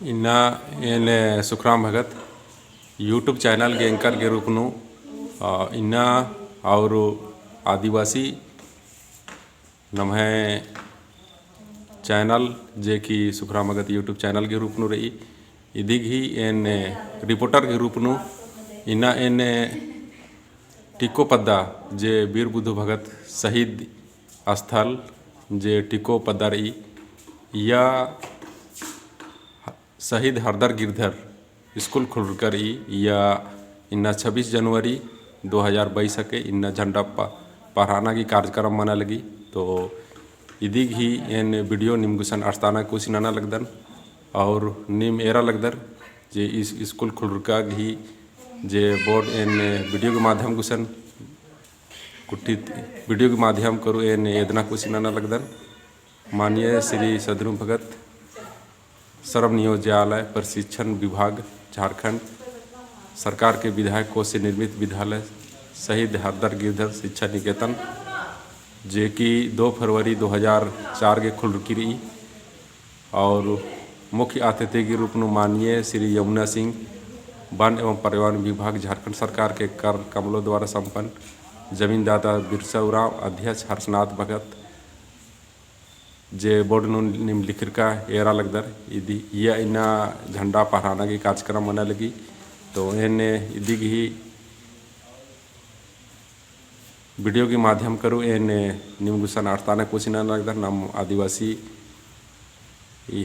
इन्ना इन सुखराम भगत YouTube channel के anchor के रूप में इन्ना और आदिवासी नम्हे चैनल जे कि सुखराम भगत यूट्यूब चैनल के रूप में रही इदिग ही इन रिपोर्टर के रूप में इन्ना इन टिको पद्दा जे वीर बुद्धू भगत शहीद स्थल जे टिको पद्दा रही या शहीद हरदर गिरधर स्कूल खुलकर या इन्ना 26 जनवरी 2022 के इन्ना झंडा पहराना की कार्यक्रम मना लगी तो इदिग ही इन वीडियो निमगुसन आस्ताना कुसिनाना लगदन और निम एरा लगदर जे इस स्कूल खुलका ही जे बोर्ड इन वीडियो के माध्यम गुसन कुट्टी वीडियो के माध्यम करो इन एदना कुसिनाना लगदन माननीय श्री सदरू भगत श्रम नियोजनालय प्रशिक्षण विभाग झारखंड सरकार के विधायक कोष से निर्मित विद्यालय शहीद हरदर गिरधर शिक्षा निकेतन जे कि 2 फरवरी 2004 के खुल रुकी रही और मुख्य अतिथि के रूप में माननीय श्री यमुना सिंह वन एवं पर्यावरण विभाग झारखंड सरकार के कर कमलों द्वारा संपन्न जमीनदाता बिरसा उरांव अध्यक्ष हर्षनाथ भगत जे बोर्ड निम्नलिखित का एरा लगदर इदी या इन्ना झंडा पहराना की कार्यक्रम मना लगी तो इन्हें इदिग ही वीडियो के माध्यम करो इन निम्गुसन आर्ताना कोशिना लगदर नाम आदिवासी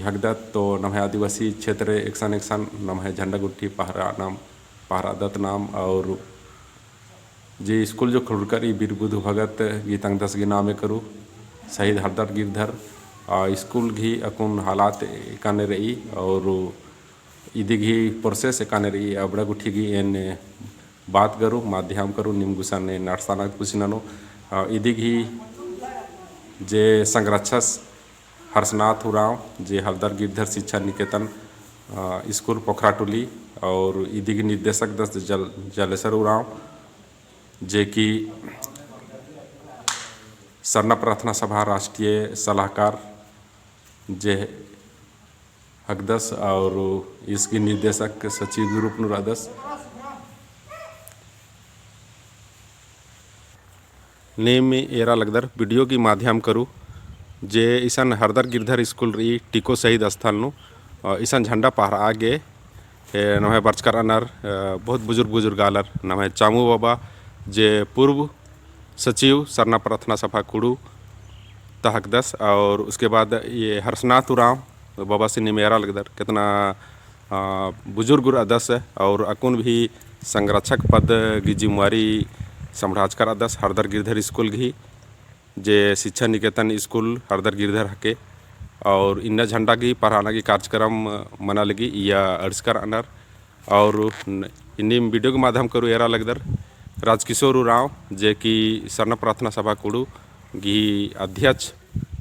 हकदत तो नम है आदिवासी क्षेत्र एकसन नम है झंडा गुट्ठी पहरादत नाम और जे स्कूल जो खुलकर वीर बुद्धू भगत गीतंग दस गी नामे करूँ शहीद हरदर गिरधर स्कूल घी अकुन हालात काने रही और इदिग ही प्रोसेस काने रही अबड़ा गुठी घी इन बात करूँ माध्यम करूँ निमगुसन ने नाटसाना कुसिनानो इदिग ही जे संरक्षक हर्षनाथ उरांव जे हरदर गिरधर शिक्षा निकेतन स्कूल पोखराटुली और इदिग निर्देशक दस जलेसर उरांव जे कि सरना प्रार्थना सभा राष्ट्रीय सलाहकार जे हकदस और इसकी निर्देशक सचिव के रूप में रादस नेम एरा लगदर वीडियो की माध्यम करूँ जे ईसन हरदर गिरधर स्कूल रही टिको शहीद स्थल नु ईसन झंडा पहरा आगे नमे बर्चकर अनर बहुत बुजुर्ग आलर नमे चामू बाबा जे पूर्व सचिव सरना प्रार्थना सभा कुड़ू तहकदस और उसके बाद ये हर्षनाथ उरांव बाबा से निमेरा लगदर कितना बुजुर्ग अदस और अकुन भी संरक्षक पद की जिम्मेवारी सम्राज कर अदस हरदर गिरधर स्कूल घी जे शिक्षा निकेतन स्कूल हरदर गिरधर हके और इन्ना झंडा की पहराना की कार्यक्रम मना लगी या अर्जकर अनर और इन्हीं वीडियो के माध्यम करूँ एरा लगदर राजकिशोर उरांव जे कि सरना प्रार्थना सभा कुड़ू की अध्यक्ष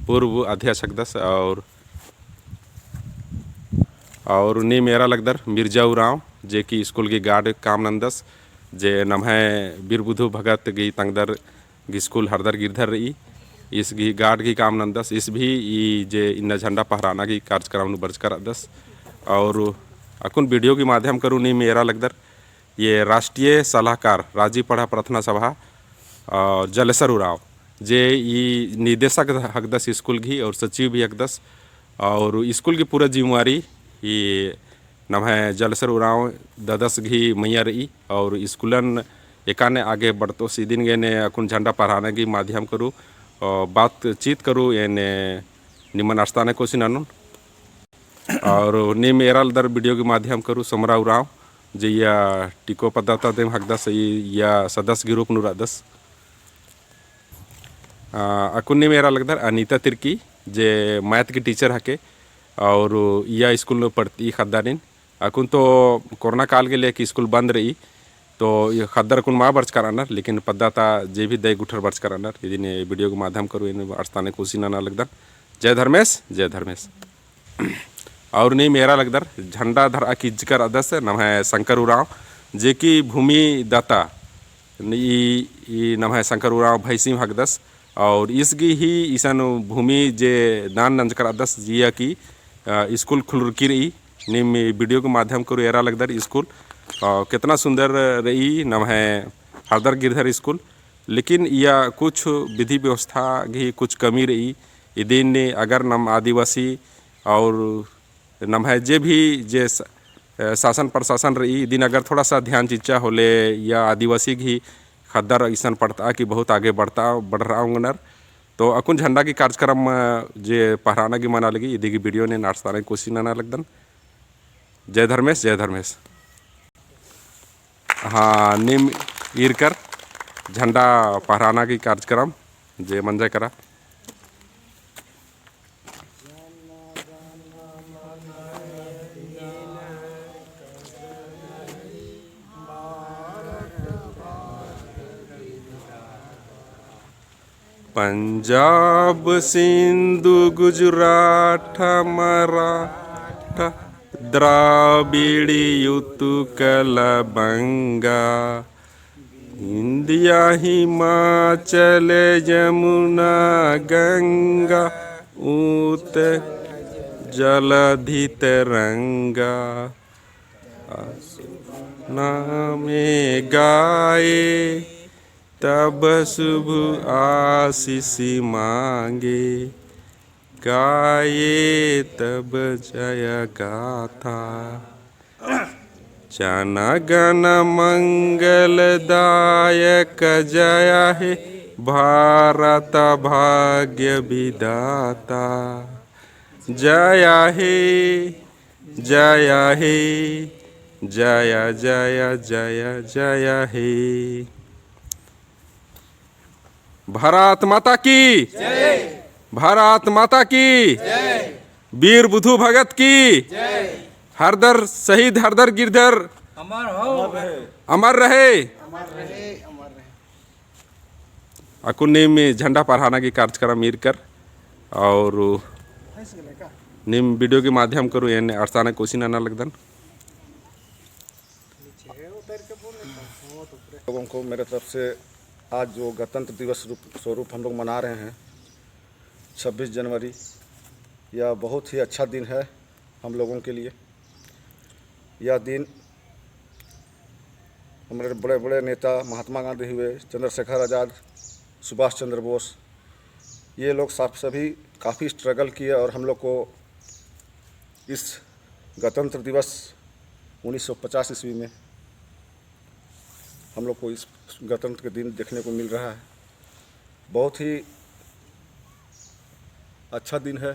पूर्व अध्यक्ष हकदस और नी मेरा लगदर मिर्जा उरांव जे कि स्कूल की गार्ड काम नंदस जे नम है वीर बुद्धू भगत की तंगदर की स्कूल हरदर गिरधर रही इस की गार्ड की काम नंदस इस भी जे इन्ना झंडा पहराना की कार्यक्रम बर्ज कर अदस और अकुन वीडियो के माध्यम करूँ नी मेरा लगदर ये राष्ट्रीय सलाहकार राजीव पढ़ा प्रार्थना सभा जलेसर उरांव जे ये निर्देशक हकदस स्कूल की और सचिव भी हकदस और स्कूल की पूरा जिम्मेवारी ये नम है जलेसर उरांव ददस घी मैया रही और स्कूलन एकाने आगे बढ़तो सीदिन गए ने अकुन झंडा पहराने की माध्यम करूँ बातचीत करूँ ये निमन आस्ताने को सिनानु और निम एराल दर वीडियो के माध्यम करूँ समरा उरांव जे या टिको पदाता देम हकदस या सदस्य के रूप में रादस अकुन्नी मेरा लगदर अनीता तिर्की जे मैथ की टीचर हके और या स्कूल में पढ़ती खद्दारिन अकुन तो कोरोना काल के लिए कि स्कूल बंद रही तो ये खद्दर अकुन माँ बर्च करानर लेकिन पदाता जे भी दय गुठर बर्च करानर यदि ने वीडियो के माध्यम करूँ इन आस्थाने कुसिना ना लगदर जय धर्मेश और नहीं मेरा लगदर झंडा धर अकिजकर अदस नम है शंकर उरांव जे कि भूमि दाता नम है शंकर उरांव भैसिम हकदस और इसकी ही ईसन भूमि जे दान नंजकर अदस जिया की स्कूल खुल की रही निम वीडियो के माध्यम करो एरा लगदर स्कूल कितना सुंदर रही नम है हरदर गिरधर स्कूल, लेकिन यह कुछ विधि व्यवस्था की कुछ कमी रही। ये दिन ने अगर नम आदिवासी और नम है जे भी जे शासन प्रशासन रही दिन अगर थोड़ा सा ध्यान चिच्चा होले या आदिवासी की खद्दर ऐसा पड़ता कि बहुत आगे बढ़ रहा हूँ तो अकुन झंडा की कार्यक्रम जे पहराना की मना लगी इधी की वीडियो ने नाटसाने कोशिश ना लगदन। जय धर्मेश जय धर्मेश। हाँ निम ईरकर झंडा पहराना की कार्यक्रम जे मंजय करा। पंजाब सिंधु गुजरात मराठा द्राविड़ी उत्कल बंगा इंडिया हिमाचल यमुना गंगा ऊत जलधि तरंगा नामे गाए तब शुभ आशीष मांगे गाये तब जय गाथा जन गण मंगलदायक जय हे भारत भाग्य विधाता जय हे जय हे जय जय जय जय हे। भारत माता की जय, भारत माता की जय, वीर बुधु भगत की जय, हरदर शहीद हरदर गिरधर अमर रहे अमर रहे। अकुन्नी में झंडा फहराना की कार्यक्रम मीर कर और निम वीडियो के माध्यम करो ये अड़साना कोशिश ना लगदन। लोगों को मेरे तरफ से आज जो गणतंत्र दिवस स्वरूप हम लोग मना रहे हैं 26 जनवरी, यह बहुत ही अच्छा दिन है हम लोगों के लिए। यह दिन हमारे बड़े बड़े नेता महात्मा गांधी हुए, चंद्रशेखर आज़ाद, सुभाष चंद्र बोस, ये लोग सभी काफ़ी स्ट्रगल किए और हम लोग को इस गणतंत्र दिवस 1950 ईस्वी में हम लोग को इस गणतंत्र के दिन देखने को मिल रहा है। बहुत ही अच्छा दिन है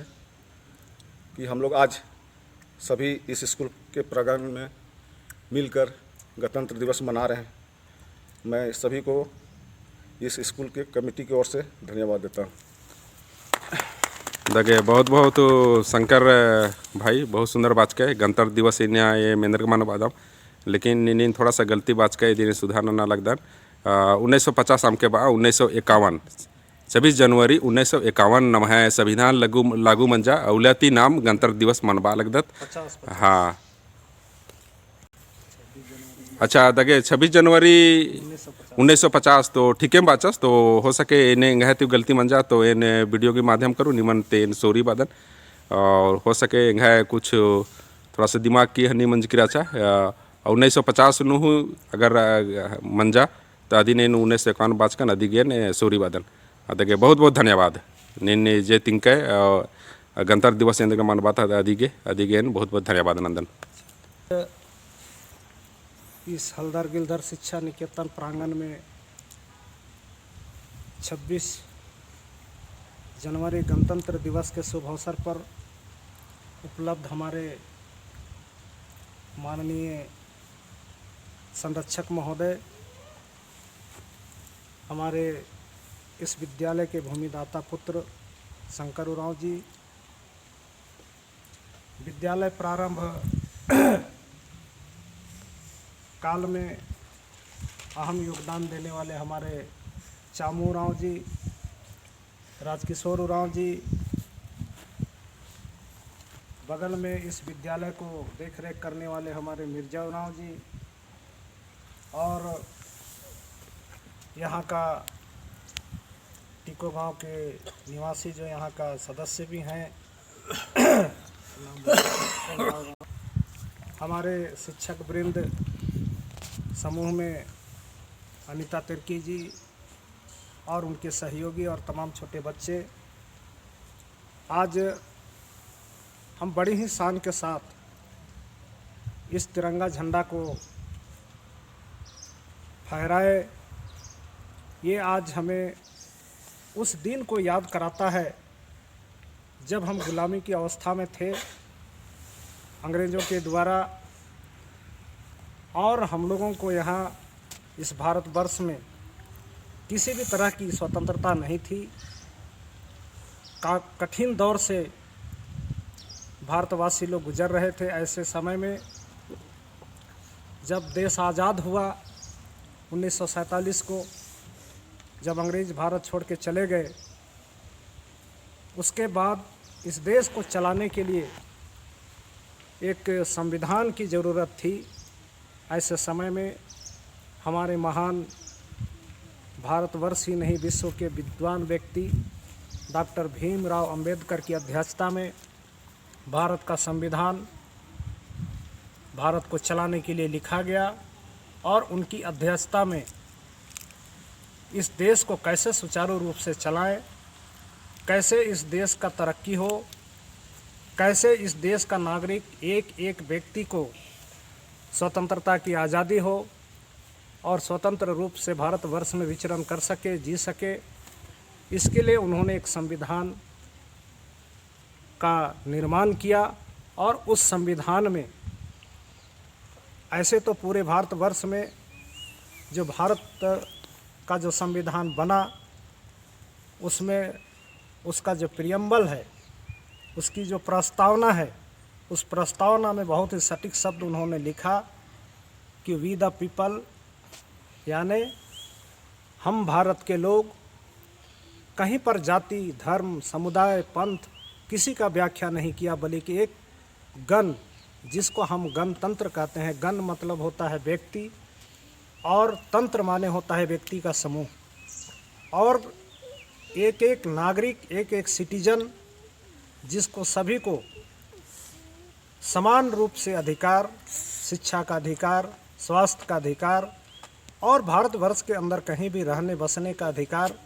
कि हम लोग आज सभी इस स्कूल के प्रांगण में मिलकर गणतंत्र दिवस मना रहे हैं। मैं सभी को इस स्कूल के कमेटी की ओर से धन्यवाद देता हूँ। देखिए बहुत बहुत शंकर भाई बहुत सुंदर बात कहे गणतंत्र दिवस इन्हें ये मेंद्र मान बादाम, लेकिन इन्हें थोड़ा सा गलती बात कहे दिन सुधार ना लगदन। 1950 आम के बाद 1951 26 जनवरी 1951 नम है संविधान लागू मंजा अवलती नाम गणतंत्र दिवस मनबा लगदत। हाँ अच्छा दगे 26 जनवरी 1950 तो ठीक है बाचस तो हो सके इन्हें गहे तो गलती मंजा तो इन्हें वीडियो के माध्यम करूँ निमन तेन सोरी बादन और हो सके गहे कुछ थोड़ा सा दिमाग की हनी मंज किरा चा 1950 नु अगर मंजा तो अदी ने 1951 बाच का नदी गे ने सोरी बादन अदगे बहुत बहुत धन्यवाद ने जे तिंक गणतंत्र दिवस इंद्र मन बात अदिगे बहुत बहुत धन्यवाद नंदन। इस हलदर गिलधर शिक्षा निकेतन प्रांगण में 26 जनवरी गणतंत्र दिवस के शुभ अवसर पर उपलब्ध हमारे माननीय संरक्षक महोदय, हमारे इस विद्यालय के भूमिदाता पुत्र शंकर उरांव जी, विद्यालय प्रारंभ काल में अहम योगदान देने वाले हमारे चामू उरांव जी, राजकिशोर उरांव जी, बगल में इस विद्यालय को देखरेख करने वाले हमारे मिर्जा उरांव जी और यहाँ का टिको गांव के निवासी जो यहाँ का सदस्य भी हैं हमारे शिक्षक वृंद समूह में अनीता तिर्की जी और उनके सहयोगी और तमाम छोटे बच्चे, आज हम बड़ी ही शान के साथ इस तिरंगा झंडा को फहराए। ये आज हमें उस दिन को याद कराता है जब हम गुलामी की अवस्था में थे अंग्रेज़ों के द्वारा, और हम लोगों को यहाँ इस भारतवर्ष में किसी भी तरह की स्वतंत्रता नहीं थी। कठिन दौर से भारतवासी लोग गुजर रहे थे। ऐसे समय में जब देश आज़ाद हुआ 1947 को, जब अंग्रेज़ भारत छोड़ के चले गए, उसके बाद इस देश को चलाने के लिए एक संविधान की ज़रूरत थी। ऐसे समय में हमारे महान भारतवर्ष ही नहीं, विश्व के विद्वान व्यक्ति डॉक्टर भीमराव अंबेडकर की अध्यक्षता में भारत का संविधान भारत को चलाने के लिए लिखा गया, और उनकी अध्यक्षता में इस देश को कैसे सुचारू रूप से चलाएं, कैसे इस देश का तरक्की हो, कैसे इस देश का नागरिक एक एक व्यक्ति को स्वतंत्रता की आज़ादी हो और स्वतंत्र रूप से भारतवर्ष में विचरण कर सके, जी सके, इसके लिए उन्होंने एक संविधान का निर्माण किया। और उस संविधान में, ऐसे तो पूरे भारतवर्ष में जो भारत का जो संविधान बना, उसमें उसका जो प्रियम्बल है, उसकी जो प्रस्तावना है, उस प्रस्तावना में बहुत ही सटीक शब्द उन्होंने लिखा कि वी द पीपल, यानी हम भारत के लोग, कहीं पर जाति, धर्म, समुदाय, पंथ किसी का व्याख्या नहीं किया, बल्कि एक गण, जिसको हम गणतंत्र कहते हैं। गण मतलब होता है व्यक्ति, और तंत्र माने होता है व्यक्ति का समूह, और एक एक नागरिक, एक एक सिटीजन, जिसको सभी को समान रूप से अधिकार, शिक्षा का अधिकार, स्वास्थ्य का अधिकार और भारतवर्ष के अंदर कहीं भी रहने बसने का अधिकार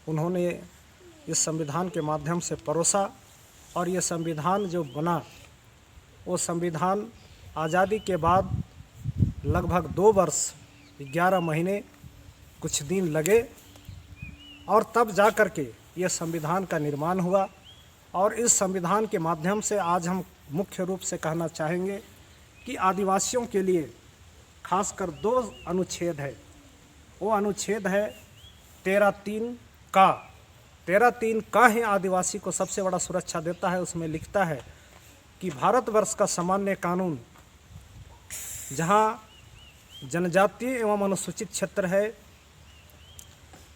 उन्होंने इस संविधान के माध्यम से परोसा। और ये संविधान जो बना, वो संविधान आज़ादी के बाद लगभग 2 वर्ष 11 महीने कुछ दिन लगे, और तब जा कर के ये संविधान का निर्माण हुआ। और इस संविधान के माध्यम से आज हम मुख्य रूप से कहना चाहेंगे कि आदिवासियों के लिए खासकर 2 अनुच्छेद है। वो अनुच्छेद है 13(3) का। 13(3) का ही आदिवासी को सबसे बड़ा सुरक्षा देता है। उसमें लिखता है कि भारतवर्ष का सामान्य कानून, जहाँ जनजातीय एवं अनुसूचित क्षेत्र है,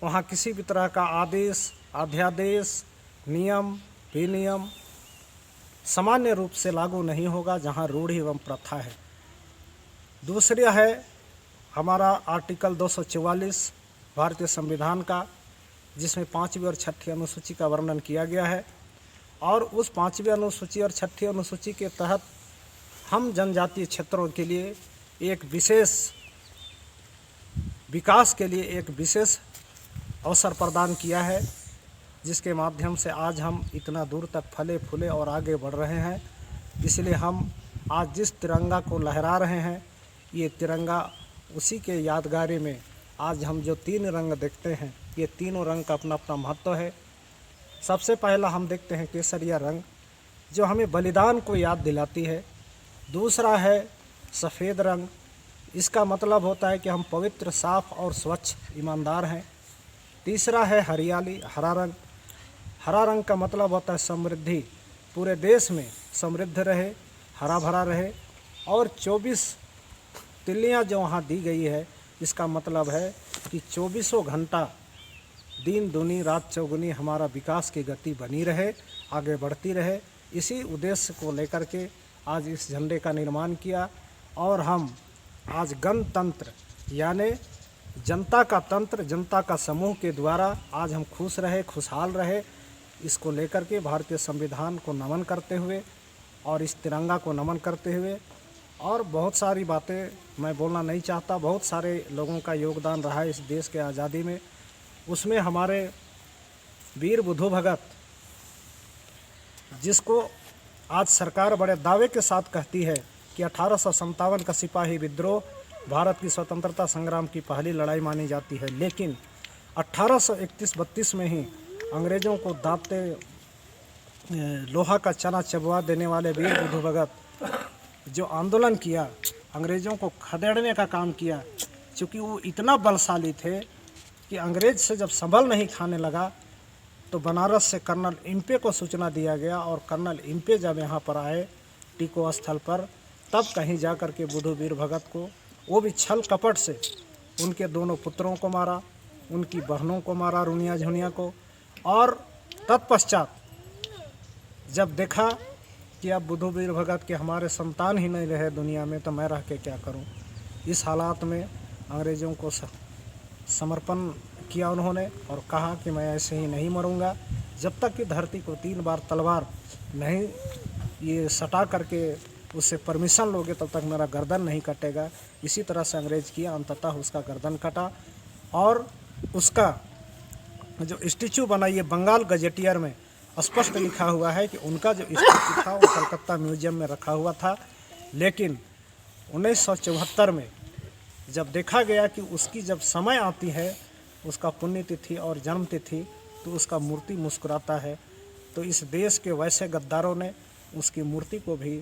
वहाँ किसी भी तरह का आदेश, अध्यादेश, नियम, विनियम सामान्य रूप से लागू नहीं होगा, जहाँ रूढ़ि एवं प्रथा है। दूसरा है हमारा आर्टिकल 244 भारतीय संविधान का, जिसमें 5वीं और 6ठी अनुसूची का वर्णन किया गया है। और उस 5वीं अनुसूची और 6ठी अनुसूची के तहत हम जनजातीय क्षेत्रों के लिए एक विशेष विकास के लिए एक विशेष अवसर प्रदान किया है, जिसके माध्यम से आज हम इतना दूर तक फले फूले और आगे बढ़ रहे हैं। इसलिए हम आज जिस तिरंगा को लहरा रहे हैं, ये तिरंगा उसी के यादगारी में आज हम जो 3 रंग देखते हैं, ये तीनों रंग का अपना अपना महत्व है। सबसे पहला हम देखते हैं केसरिया रंग, जो हमें बलिदान को याद दिलाती है। दूसरा है सफ़ेद रंग, इसका मतलब होता है कि हम पवित्र, साफ और स्वच्छ, ईमानदार हैं। तीसरा है हरियाली, हरा रंग। हरा रंग का मतलब होता है समृद्धि, पूरे देश में समृद्ध रहे, हरा भरा रहे। और 24 तिल्लियाँ जो वहाँ दी गई है, इसका मतलब है कि 24 घंटा दिन दूनी रात चौगुनी हमारा विकास की गति बनी रहे, आगे बढ़ती रहे। इसी उद्देश्य को लेकर के आज इस झंडे का निर्माण किया। और हम आज गणतंत्र यानी जनता का तंत्र, जनता का समूह के द्वारा आज हम खुश रहे, खुशहाल रहे, इसको लेकर के भारतीय संविधान को नमन करते हुए और इस तिरंगा को नमन करते हुए और बहुत सारी बातें मैं बोलना नहीं चाहता। बहुत सारे लोगों का योगदान रहा है इस देश के आज़ादी में। उसमें हमारे वीर बुद्धू भगत, जिसको आज सरकार बड़े दावे के साथ कहती है कि 1857 का सिपाही विद्रोह भारत की स्वतंत्रता संग्राम की पहली लड़ाई मानी जाती है, लेकिन 1831-32 में ही अंग्रेज़ों को दाँतते लोहा का चना चबवा देने वाले वीर बुद्धू भगत जो आंदोलन किया, अंग्रेज़ों को खदेड़ने का काम किया, चूँकि वो इतना बलशाली थे कि अंग्रेज़ से जब संभल नहीं खाने लगा तो बनारस से कर्नल इम्पे को सूचना दिया गया, और कर्नल इम्पे जब यहाँ पर आए टीको स्थल पर, तब कहीं जा कर के बुद्धू वीर भगत को, वो भी छल कपट से, उनके दोनों पुत्रों को मारा, उनकी बहनों को मारा, रुनिया झुनिया को। और तत्पश्चात जब देखा कि अब बुद्धू वीर भगत के हमारे संतान ही नहीं रहे दुनिया में, तो मैं रह के क्या करूं। इस हालात में अंग्रेज़ों को समर्पण किया उन्होंने और कहा कि मैं ऐसे ही नहीं मरूंगा, जब तक कि धरती को 3 बार तलवार नहीं ये सटा करके उससे परमिशन लोगे तब तक मेरा गर्दन नहीं कटेगा। इसी तरह से अंग्रेज़ किया, अंततः उसका गर्दन कटा। और उसका जो स्टैचू बना, ये बंगाल गजेटियर में स्पष्ट लिखा हुआ है कि उनका जो स्टैचू था वो कलकत्ता म्यूजियम में रखा हुआ था, लेकिन 1974 में जब देखा गया कि उसकी जब समय आती है, उसका पुण्यतिथि और जन्मतिथि, तो उसका मूर्ति मुस्कुराता है। तो इस देश के वैसे गद्दारों ने उसकी मूर्ति को भी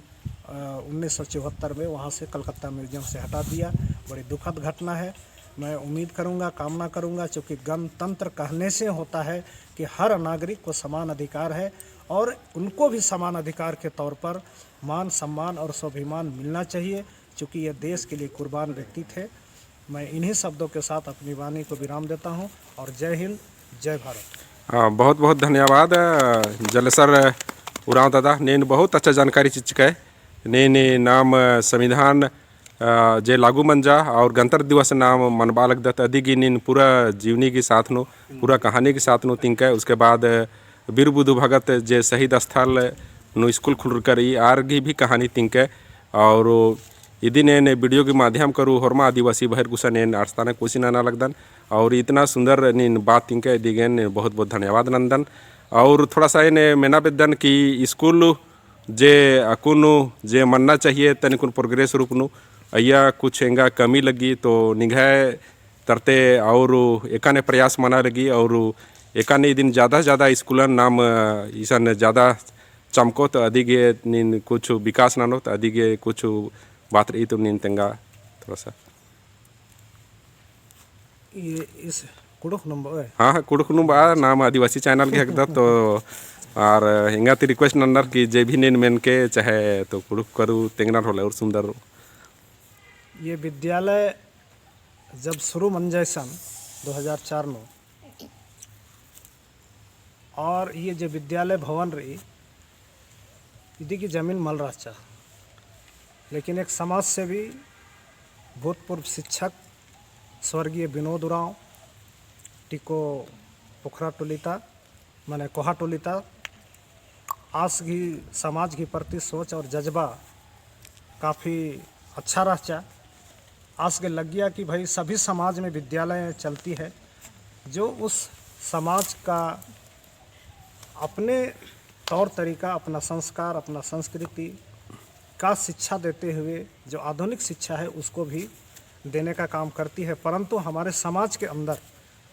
1974 में वहाँ से कलकत्ता म्यूजियम से हटा दिया। बड़ी दुखद घटना है। मैं उम्मीद करूँगा, कामना करूँगा, चूँकि गणतंत्र कहने से होता है कि हर नागरिक को समान अधिकार है और उनको भी समान अधिकार के तौर पर मान सम्मान और स्वाभिमान मिलना चाहिए, चूँकि ये देश के लिए कुर्बान व्यक्ति थे। मैं इन्हीं शब्दों के साथ अपनी वाणी को विराम देता हूँ और जय हिंद, जय भारत। बहुत बहुत धन्यवाद जलेसर उरांव दादा ने बहुत अच्छा जानकारी चीज है ने नाम संविधान जे लागू मंजा और गणतंत्र दिवस नाम मनबा लगदत अधिगी नीन पूरा जीवनी के साथ नो पूरा कहानी के साथ नो तिंक है। उसके बाद वीर बुद्धू भगत जे शहीद स्थल नो स्कूल खुल करी आरगी भी कहानी तिंक है। और यदि ने वीडियो के माध्यम करूँ हरमा आदिवासी बहर गुस्सा ने आस्थाना कोशिश ना लगदन और इतना सुंदर नीन बात तिंक है दिगेन बहुत बहुत धन्यवाद नंदन। और थोड़ा सा ने मेना बेदन कि स्कूल जे अकुनु जे मनना चाहिए तनिकुन प्रोग्रेस रूपनु अय्या कुछ एंगा कमी लगी तो निगाह तरते और एकाने प्रयास मना लगी और एकाने दिन ज़्यादा से ज़्यादा स्कूलन नाम ईसन ज़्यादा चमको तो अधिक नीन कुछ विकास नानो तो अधिक कुछ बात रही तो नीन तेंगा थोड़ा सा ये इस कुड़ुक नंबर हाँ कुड़ुक नंबर नाम आदिवासी चैनल के हकदा तो और हिंगा ती रिक्वेस्ट नंबर कि जे भी नीन मेन के चाहे तो कुड़ुक करूँ तेंगना होले और सुंदर। ये विद्यालय जब शुरू मंजय सन 2004 में, और ये जो विद्यालय भवन रही इदी की ज़मीन मल रहा, लेकिन एक समाज सेवी भूतपूर्व शिक्षक स्वर्गीय विनोद उरांव टिको पोखरा टोलिता मैंने कोहा टोलिता आज की समाज के प्रति सोच और जज्बा काफ़ी अच्छा रहा। आज के लग गया कि भाई सभी समाज में विद्यालय चलती है, जो उस समाज का अपने तौर तरीका, अपना संस्कार, अपना संस्कृति का शिक्षा देते हुए जो आधुनिक शिक्षा है उसको भी देने का काम करती है। परंतु हमारे समाज के अंदर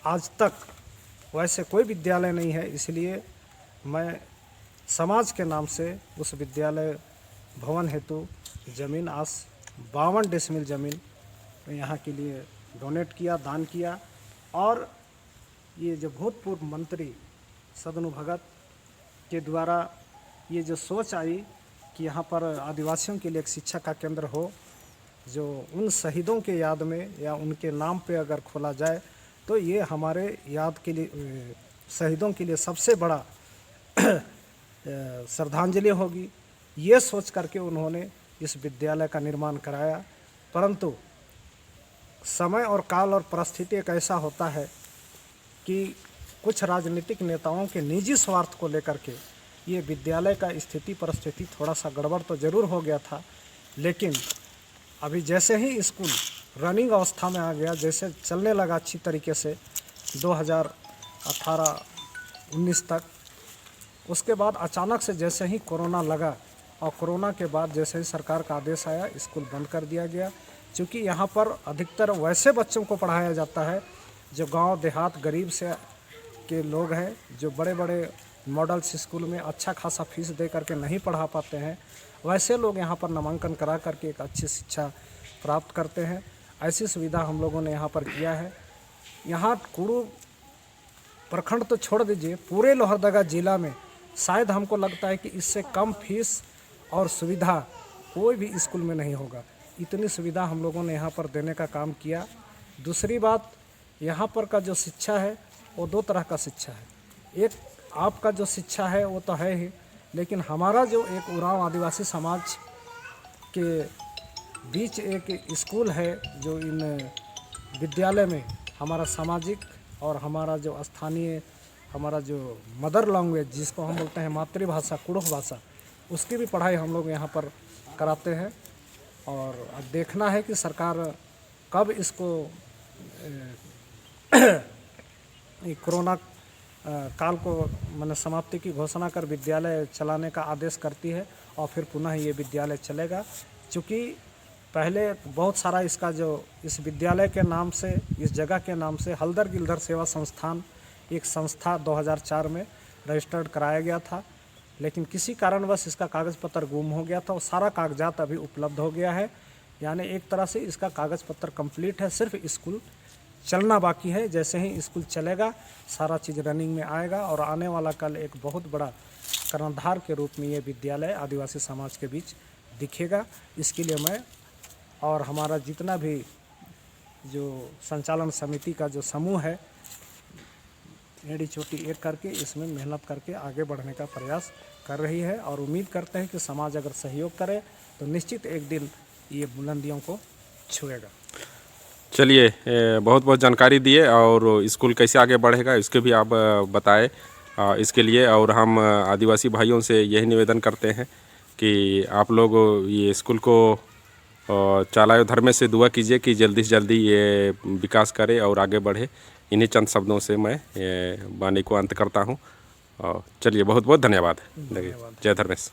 आज तक वैसे कोई विद्यालय नहीं है, इसलिए मैं समाज के नाम से उस विद्यालय भवन हेतु ज़मीन आज 52 डेसिमल ज़मीन यहाँ के लिए डोनेट किया, दान किया। और ये जो भूतपूर्व मंत्री सदनु भगत के द्वारा ये जो सोच आई कि यहाँ पर आदिवासियों के लिए एक शिक्षा का केंद्र हो, जो उन शहीदों के याद में या उनके नाम पे अगर खोला जाए तो ये हमारे याद के लिए, शहीदों के लिए सबसे बड़ा श्रद्धांजलि होगी। ये सोच करके उन्होंने इस विद्यालय का निर्माण कराया। परंतु समय और काल और परिस्थिति एक ऐसा होता है कि कुछ राजनीतिक नेताओं के निजी स्वार्थ को लेकर के ये विद्यालय का स्थिति परिस्थिति थोड़ा सा गड़बड़ तो ज़रूर हो गया था, लेकिन अभी जैसे ही स्कूल रनिंग अवस्था में आ गया, जैसे चलने लगा अच्छी तरीके से 2018-19 तक, उसके बाद अचानक से जैसे ही कोरोना लगा और कोरोना के बाद जैसे ही सरकार का आदेश आया, स्कूल बंद कर दिया गया। क्योंकि यहाँ पर अधिकतर वैसे बच्चों को पढ़ाया जाता है जो गांव देहात गरीब से के लोग हैं, जो बड़े बड़े मॉडल्स स्कूल में अच्छा खासा फीस दे करके नहीं पढ़ा पाते हैं, वैसे लोग यहाँ पर नामांकन करा करके एक अच्छी शिक्षा प्राप्त करते हैं। ऐसी सुविधा हम लोगों ने यहाँ पर किया है। यहाँ कुड़ू प्रखंड तो छोड़ दीजिए, पूरे लोहरदगा जिला में शायद हमको लगता है कि इससे कम फीस और सुविधा कोई भी स्कूल में नहीं होगा। इतनी सुविधा हम लोगों ने यहाँ पर देने का काम किया। दूसरी बात, यहाँ पर का जो शिक्षा है वो दो तरह का शिक्षा है। एक आपका जो शिक्षा है वो तो है ही, लेकिन हमारा जो एक उरांव आदिवासी समाज के बीच एक स्कूल है, जो इन विद्यालय में हमारा सामाजिक और हमारा जो स्थानीय हमारा जो मदर लैंग्वेज जिसको हम बोलते हैं मातृभाषा कुड़ुख भाषा, उसकी भी पढ़ाई हम लोग यहाँ पर कराते हैं। और अब देखना है कि सरकार कब इसको कोरोना काल को मैंने समाप्ति की घोषणा कर विद्यालय चलाने का आदेश करती है और फिर पुनः ये विद्यालय चलेगा। क्योंकि पहले बहुत सारा इसका जो इस विद्यालय के नाम से, इस जगह के नाम से हल्दर गिलधर सेवा संस्थान एक संस्था 2004 में रजिस्टर्ड कराया गया था, लेकिन किसी कारणवश इसका कागज़ पत्र गुम हो गया था और सारा कागजात अभी उपलब्ध हो गया है। यानी एक तरह से इसका कागज़ पत्र कंप्लीट है, सिर्फ स्कूल चलना बाकी है। जैसे ही स्कूल चलेगा सारा चीज़ रनिंग में आएगा और आने वाला कल एक बहुत बड़ा कर्णधार के रूप में ये विद्यालय आदिवासी समाज के बीच दिखेगा। इसके लिए मैं और हमारा जितना भी जो संचालन समिति का जो समूह है, एड़ी चोटी एक करके इसमें मेहनत करके आगे बढ़ने का प्रयास कर रही है और उम्मीद करते हैं कि समाज अगर सहयोग करे तो निश्चित एक दिन ये बुलंदियों को छुएगा। चलिए, बहुत बहुत जानकारी दिए और स्कूल कैसे आगे बढ़ेगा इसके भी आप बताएं। इसके लिए और हम आदिवासी भाइयों से यही निवेदन करते हैं कि आप लोग ये स्कूल को चालायो धर्मे से दुआ कीजिए कि जल्दी से जल्दी ये विकास करे और आगे बढ़े। इन्हीं चंद शब्दों से मैं वाणी को अंत करता हूँ। चलिए, बहुत बहुत धन्यवाद। जय धर्मेश।